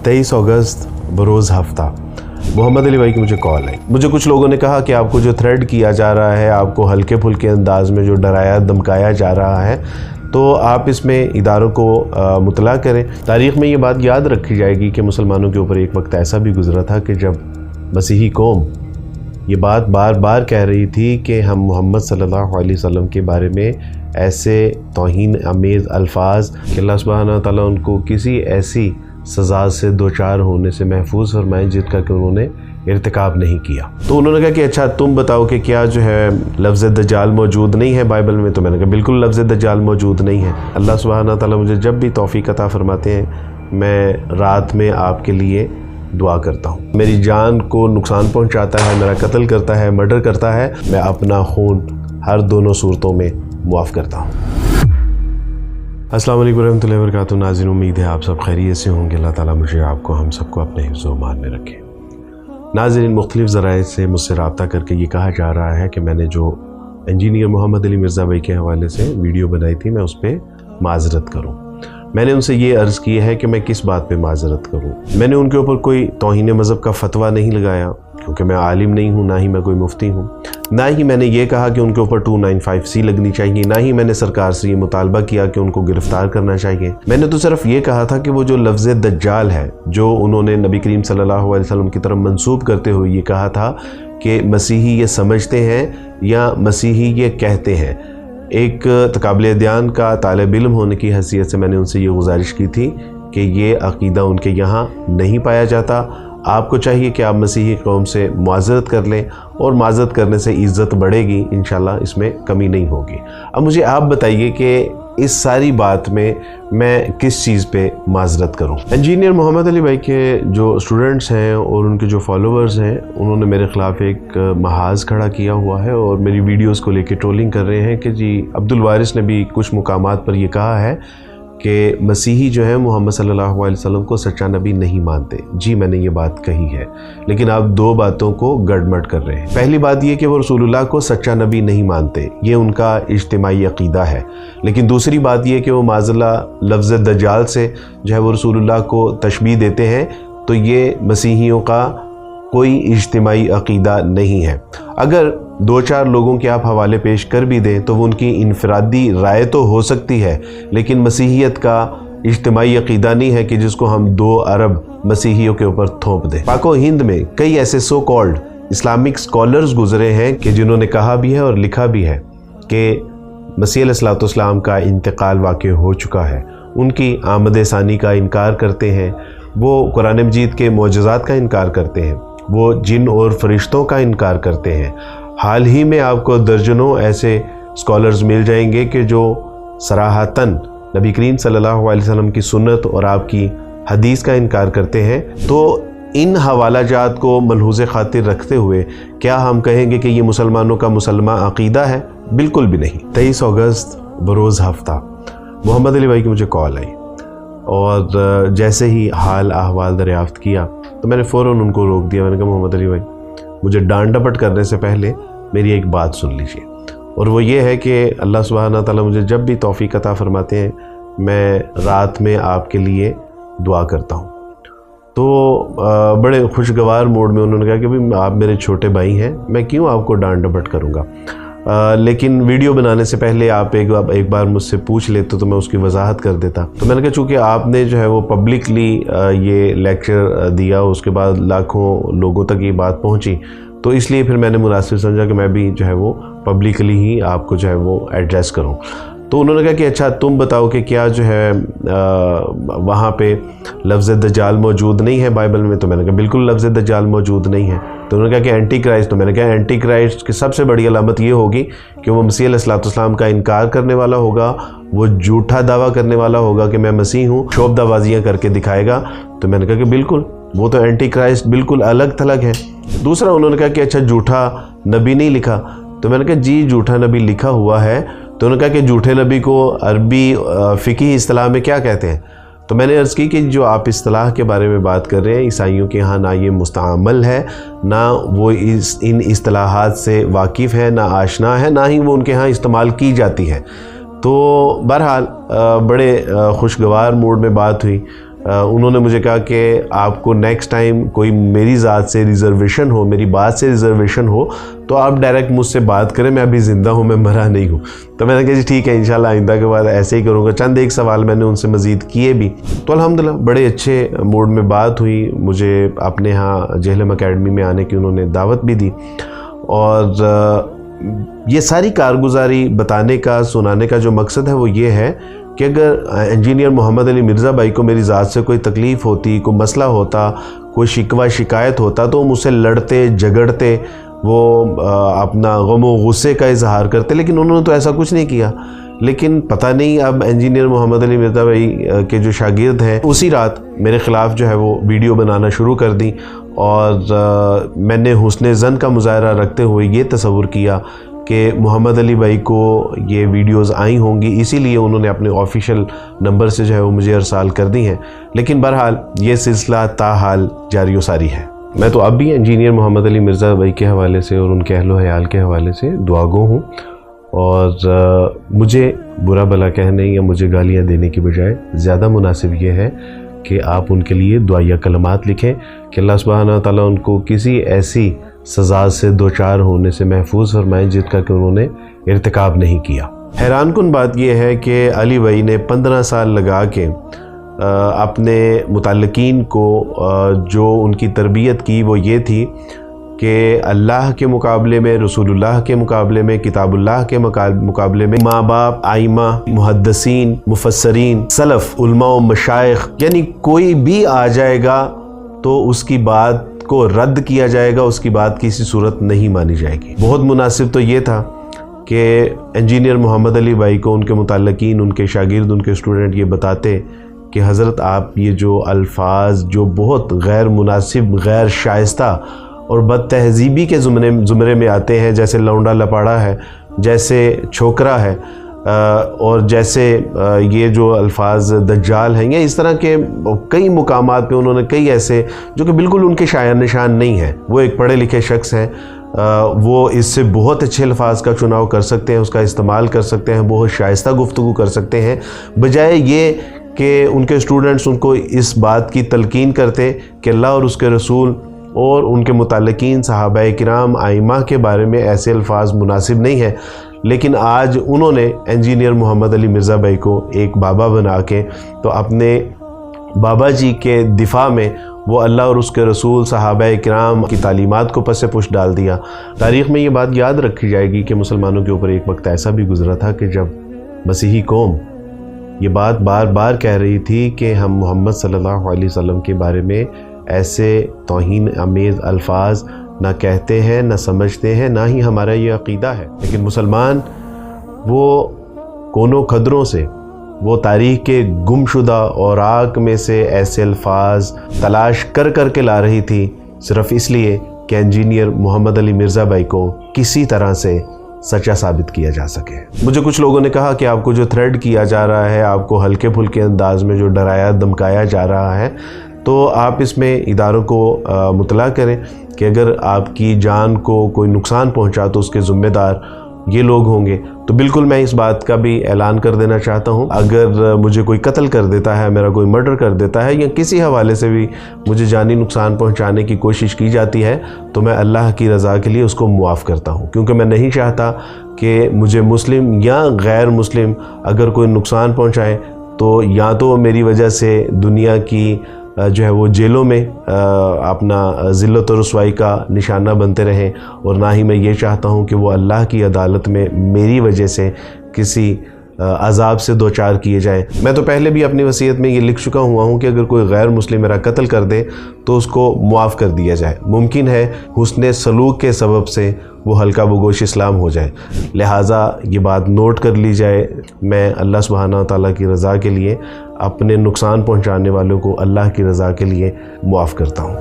23 अगस्त बरोज़ हफ्ता मोहम्मद अली भाई की मुझे कॉल आई। मुझे कुछ लोगों ने कहा कि आपको जो थ्रेड किया जा रहा है, आपको हल्के फुल्के अंदाज में जो डराया धमकाया जा रहा है, तो आप इसमें इदारों को मुतला करें। तारीख़ में ये बात याद रखी जाएगी कि मुसलमानों के ऊपर एक वक्त ऐसा भी गुज़रा था कि जब मसीही कौम ये बात बार बार कह रही थी कि हम मोहम्मद सल्लल्लाहु अलैहि वसल्लम के बारे में ऐसे तौहीन अमेज़ अल्फाज कि अल्लाह सुब्हानहू व तआला उनको किसी ऐसी सज़ा से दो चार होने से महफूज फरमाएं जिसका कि उन्होंने इर्तिकाब नहीं किया। तो उन्होंने कहा कि अच्छा तुम बताओ कि क्या जो है लफ्ज़ दज्जाल मौजूद नहीं है बाइबल में। तो मैंने कहा बिल्कुल लफ्ज़ दज्जाल मौजूद नहीं है। अल्लाह सुब्हानहू व तआला मुझे जब भी तौफ़ीक़ अता फरमाते हैं, मैं रात में आपके लिए दुआ करता हूँ। मेरी जान को नुकसान पहुँचाता है, मेरा कत्ल करता है, मर्डर करता है, मैं अपना खून हर दोनों सूरतों में मुआफ़ करता हूँ। अस्सलाम वालेकुम रहमतुल्लाहि व बरकातुहू। नाज़रीन, उम्मीद है आप सब खैरियत से होंगे। अल्लाह ताला मुझे, आपको, हम सबको अपने हिफ्ज़ व मान में रखे। नाज़रीन, मुख्तलिफ़ ज़राए से मुझसे रब्ता करके ये कहा जा रहा है कि मैंने जो इंजीनियर मोहम्मद अली मिर्ज़ा भाई के हवाले से वीडियो बनाई थी, मैं उस पर माज़रत करूँ। मैंने उनसे ये अर्ज़ की है कि मैं किस बात पे माज़रत करूँ। मैंने उनके ऊपर कोई तौहीन मज़हब का फ़तवा नहीं लगाया, क्योंकि मैं आलिम नहीं हूँ, ना ही मैं कोई मुफ्ती हूँ। ना ही मैंने ये कहा कि उनके ऊपर 295C लगनी चाहिए, ना ही मैंने सरकार से ये मुतालबा किया कि उनको गिरफ़्तार करना चाहिए। मैंने तो सिर्फ ये कहा था कि वो जो लफ्ज़ दज्जाल है, जो उन्होंने नबी करीम सल्लल्लाहु अलैहि वसल्लम की तरफ मंसूब करते हुए ये कहा था कि मसीही ये समझते हैं या मसीही ये कहते हैं। एक तकाबिल ध्यान का तालिब इल्म होने की हैसियत से मैंने उनसे ये गुजारिश की थी कि ये अक़ीदा उनके यहाँ नहीं पाया जाता। आपको चाहिए कि आप मसीही कौम से माज़रत कर लें, और माज़रत करने से इज़्ज़त बढ़ेगी इंशाल्लाह, इसमें कमी नहीं होगी। अब मुझे आप बताइए कि इस सारी बात में मैं किस चीज़ पे माज़रत करूं। इंजीनियर मोहम्मद अली भाई के जो स्टूडेंट्स हैं और उनके जो फॉलोअर्स हैं, उन्होंने मेरे ख़िलाफ़ एक महाज खड़ा किया हुआ है और मेरी वीडियोस को लेके ट्रोलिंग कर रहे हैं कि जी अब्दुल वारिस ने भी कुछ मुकामात पर ये कहा है कि मसीही जो है मोहम्मद सल्लल्लाहु अलैहि वसल्लम को सच्चा नबी नहीं मानते। जी मैंने ये बात कही है, लेकिन आप दो बातों को गड़बड़ कर रहे हैं। पहली बात ये कि वो रसूलुल्लाह को सच्चा नबी नहीं मानते, ये उनका इज्तिमाई अक़ीदा है। लेकिन दूसरी बात ये कि वो माज़अल्लाह लफ्ज़ दज्जाल से जो है वो रसूलुल्लाह को तशबीह देते हैं, तो ये मसीहियों का कोई इज्तिमाई अक़ीदा नहीं है। अगर दो चार लोगों के आप हवाले पेश कर भी दें तो वो उनकी इनफरादी राय तो हो सकती है, लेकिन मसीहियत का इज्तिमाई अक़ीदा नहीं है कि जिसको हम 2 अरब मसीहियों के ऊपर थोप दें। पाको हिंद में कई ऐसे सो कॉल्ड इस्लामिक स्कॉलर्स गुजरे हैं कि जिन्होंने कहा भी है और लिखा भी है कि मसीह अलैहिस्सलाम का इंतकाल वाक़ई हो चुका है। उनकी आमद सानी का इनकार करते हैं, वो कुरान मजीद के मोजज़ात का इनकार करते हैं, वो जिन और फरिश्तों का इनकार करते हैं। हाल ही में आपको दर्जनों ऐसे स्कॉलर्स मिल जाएंगे कि जो सराहतन नबी करीम सल्लल्लाहु अलैहि वसल्लम की सुन्नत और आपकी हदीस का इनकार करते हैं। तो इन हवालाजात को मलहूज़े खातिर रखते हुए क्या हम कहेंगे कि ये मुसलमानों का मुसलमान अक़ीदा है? बिल्कुल भी नहीं। 23 अगस्त बरोज़ हफ्ता मोहम्मद अली भाई की मुझे कॉल आई, और जैसे ही हाल अहवाल दरियाफ़्त किया तो मैंने फ़ौरन उनको रोक दिया। मैंने कहा मोहम्मद अली भाई, मुझे डांट डपट करने से पहले मेरी एक बात सुन लीजिए, और वो ये है कि अल्लाह सुब्हानहू व तआला मुझे जब भी तौफ़ीक़ अता फरमाते हैं, मैं रात में आपके लिए दुआ करता हूँ। तो बड़े खुशगवार मूड में उन्होंने कहा कि भाई आप मेरे छोटे भाई हैं, मैं क्यों आपको डांट डपट करूँगा, लेकिन वीडियो बनाने से पहले आप एक बार मुझसे पूछ लेते तो मैं उसकी वजाहत कर देता। तो मैंने कहा चूँकि आपने जो है वो पब्लिकली ये लेक्चर दिया, उसके बाद लाखों लोगों तक ये बात पहुंची, तो इसलिए फिर मैंने मुनासिब समझा कि मैं भी जो है वो पब्लिकली ही आपको जो है वो एड्रेस करूं। तो उन्होंने कहा कि अच्छा तुम बताओ कि क्या जो है वहाँ पे लफ्ज़ दज्जाल मौजूद नहीं है बाइबल में। तो मैंने कहा बिल्कुल लफ्ज़ दज्जाल मौजूद नहीं है। तो उन्होंने कहा कि एंटी क्राइस्ट। तो मैंने कहा एंटी क्राइस्ट की सबसे बड़ी अलामत ये होगी कि वो मसीह अलैहिस्सलाम का इनकार करने वाला होगा, वो झूठा दावा करने वाला होगा कि मैं मसीह हूँ, शोबदाबाजियाँ करके दिखाएगा। तो मैंने कहा कि बिल्कुल, वो तो एंटी क्राइस्ट बिल्कुल अलग थलग है। दूसरा उन्होंने कहा कि अच्छा झूठा नबी नहीं लिखा। तो मैंने कहा जी झूठा नबी लिखा हुआ है। तो उन्होंने कहा कि झूठे नबी को अरबी फ़िक़ही इस्तिलाह में क्या कहते हैं। तो मैंने अर्ज़ की कि जो आप इस्तिलाह के बारे में बात कर रहे हैं, ईसाइयों के यहाँ ना ये मुस्तअमल है, ना वो इन इस्तिलाहात से वाकिफ़ है, ना आशना है, ना ही वो उनके यहाँ इस्तेमाल की जाती है। तो बहरहाल बड़े खुशगवार मूड में बात हुई। انہوں نے مجھے کہا کہ آپ کو نیکسٹ ٹائم کوئی میری ذات سے ریزرویشن ہو، میری بات سے ریزرویشن ہو تو آپ ڈائریکٹ مجھ سے بات کریں، میں ابھی زندہ ہوں، میں مرا نہیں ہوں۔ تو میں نے کہا جی ٹھیک ہے، انشاءاللہ آئندہ کے بعد ایسے ہی کروں گا۔ چند ایک سوال میں نے ان سے مزید کیے بھی، تو الحمدللہ بڑے اچھے موڈ میں بات ہوئی۔ مجھے اپنے ہاں جہلم اکیڈمی میں آنے کی انہوں نے دعوت بھی دی، اور یہ ساری کارگزاری بتانے کا، سنانے کا جو مقصد ہے وہ یہ ہے کہ اگر انجینئر محمد علی مرزا بھائی کو میری ذات سے کوئی تکلیف ہوتی، کوئی مسئلہ ہوتا، کوئی شکوہ شکایت ہوتا تو وہ مجھ سے لڑتے جھگڑتے، وہ اپنا غم و غصے کا اظہار کرتے، لیکن انہوں نے تو ایسا کچھ نہیں کیا۔ لیکن پتہ نہیں اب انجینئر محمد علی مرزا بھائی کے جو شاگرد ہیں اسی رات میرے خلاف جو ہے وہ ویڈیو بنانا شروع کر دی، اور میں نے حسن ظن کا مظاہرہ رکھتے ہوئے یہ تصور کیا کہ محمد علی بھائی کو یہ ویڈیوز آئی ہوں گی، اسی لیے انہوں نے اپنے آفیشیل نمبر سے جو ہے وہ مجھے ارسال کر دی ہیں۔ لیکن بہرحال یہ سلسلہ تاحال جاری و ساری ہے۔ میں تو اب بھی انجینئر محمد علی مرزا بھائی کے حوالے سے اور ان کے اہل و عیال کے حوالے سے دعاگو ہوں، اور مجھے برا بھلا کہنے یا مجھے گالیاں دینے کی بجائے زیادہ مناسب یہ ہے کہ آپ ان کے لیے دعائیہ کلمات لکھیں کہ اللہ سبحانہ تعالیٰ ان کو کسی ایسی سزا سے دوچار ہونے سے محفوظ فرمائیں جس کا کہ انہوں نے ارتکاب نہیں کیا۔ حیران کن بات یہ ہے کہ علی بھائی نے 15 سال لگا کے اپنے متعلقین کو جو ان کی تربیت کی وہ یہ تھی کہ اللہ کے مقابلے میں، رسول اللہ کے مقابلے میں، کتاب اللہ کے مقابلے میں ماں باپ، ائمہ، محدثین، مفسرین، سلف، علماء و مشائخ، یعنی کوئی بھی آ جائے گا تو اس کی بات کو رد کیا جائے گا، اس کی بات کسی صورت نہیں مانی جائے گی۔ بہت مناسب تو یہ تھا کہ انجینئر محمد علی بھائی کو ان کے متعلقین، ان کے شاگرد، ان کے اسٹوڈنٹ یہ بتاتے کہ حضرت آپ یہ جو الفاظ جو بہت غیر مناسب، غیر شائستہ اور بد تہذیبی کے زمرے میں آتے ہیں، جیسے لونڈا لپاڑا ہے، جیسے چھوکرا ہے، اور جیسے یہ جو الفاظ دجال ہیں، یا اس طرح کے کئی مقامات پہ انہوں نے کئی ایسے جو کہ بالکل ان کے شاعر نشان نہیں ہیں۔ وہ ایک پڑھے لکھے شخص ہیں، وہ اس سے بہت اچھے الفاظ کا چناؤ کر سکتے ہیں، اس کا استعمال کر سکتے ہیں، بہت شائستہ گفتگو کر سکتے ہیں، بجائے یہ کہ ان کے اسٹوڈنٹس ان کو اس بات کی تلقین کرتے کہ اللہ اور اس کے رسول اور ان کے متعلقین صحابہ کرام، ائمہ کے بارے میں ایسے الفاظ مناسب نہیں ہیں۔ لیکن آج انہوں نے انجینئر محمد علی مرزا بھائی کو ایک بابا بنا کے تو اپنے بابا جی کے دفاع میں وہ اللہ اور اس کے رسول، صحابہ کرام کی تعلیمات کو پس پش ڈال دیا۔ تاریخ میں یہ بات یاد رکھی جائے گی کہ مسلمانوں کے اوپر ایک وقت ایسا بھی گزرا تھا کہ جب مسیحی قوم یہ بات بار بار کہہ رہی تھی کہ ہم محمد صلی اللہ علیہ وسلم کے بارے میں ایسے توہین آمیز الفاظ نہ کہتے ہیں، نہ سمجھتے ہیں، نہ ہی ہمارا یہ عقیدہ ہے، لیکن مسلمان وہ کونوں کھدروں سے، وہ تاریخ کے گم شدہ اوراق میں سے ایسے الفاظ تلاش کر کر کے لا رہی تھی، صرف اس لیے کہ انجینئر محمد علی مرزا بھائی کو کسی طرح سے سچا ثابت کیا جا سکے۔ مجھے کچھ لوگوں نے کہا کہ آپ کو جو تھریڈ کیا جا رہا ہے، آپ کو ہلکے پھلکے انداز میں جو ڈرایا دھمکایا جا رہا ہے، تو آپ اس میں اداروں کو مطلع کریں کہ اگر آپ کی جان کو کوئی نقصان پہنچا تو اس کے ذمہ دار یہ لوگ ہوں گے۔ تو بالکل میں اس بات کا بھی اعلان کر دینا چاہتا ہوں، اگر مجھے کوئی قتل کر دیتا ہے، میرا کوئی مرڈر کر دیتا ہے، یا کسی حوالے سے بھی مجھے جانی نقصان پہنچانے کی کوشش کی جاتی ہے، تو میں اللہ کی رضا کے لیے اس کو معاف کرتا ہوں، کیونکہ میں نہیں چاہتا کہ مجھے مسلم یا غیر مسلم اگر کوئی نقصان پہنچائے تو یا تو میری وجہ سے دنیا کی جو ہے وہ جیلوں میں اپنا ذلت و رسوائی کا نشانہ بنتے رہیں، اور نہ ہی میں یہ چاہتا ہوں کہ وہ اللہ کی عدالت میں میری وجہ سے کسی عذاب سے دوچار کیے جائیں۔ میں تو پہلے بھی اپنی وصیت میں یہ لکھ چکا ہوا ہوں کہ اگر کوئی غیر مسلم میرا قتل کر دے تو اس کو معاف کر دیا جائے، ممکن ہے حسن سلوک کے سبب سے وہ ہلکا بگوش اسلام ہو جائے، لہٰذا یہ بات نوٹ کر لی جائے۔ میں اللہ سبحانہ تعالیٰ کی رضا کے لیے اپنے نقصان پہنچانے والوں کو اللہ کی رضا کے لیے معاف کرتا ہوں۔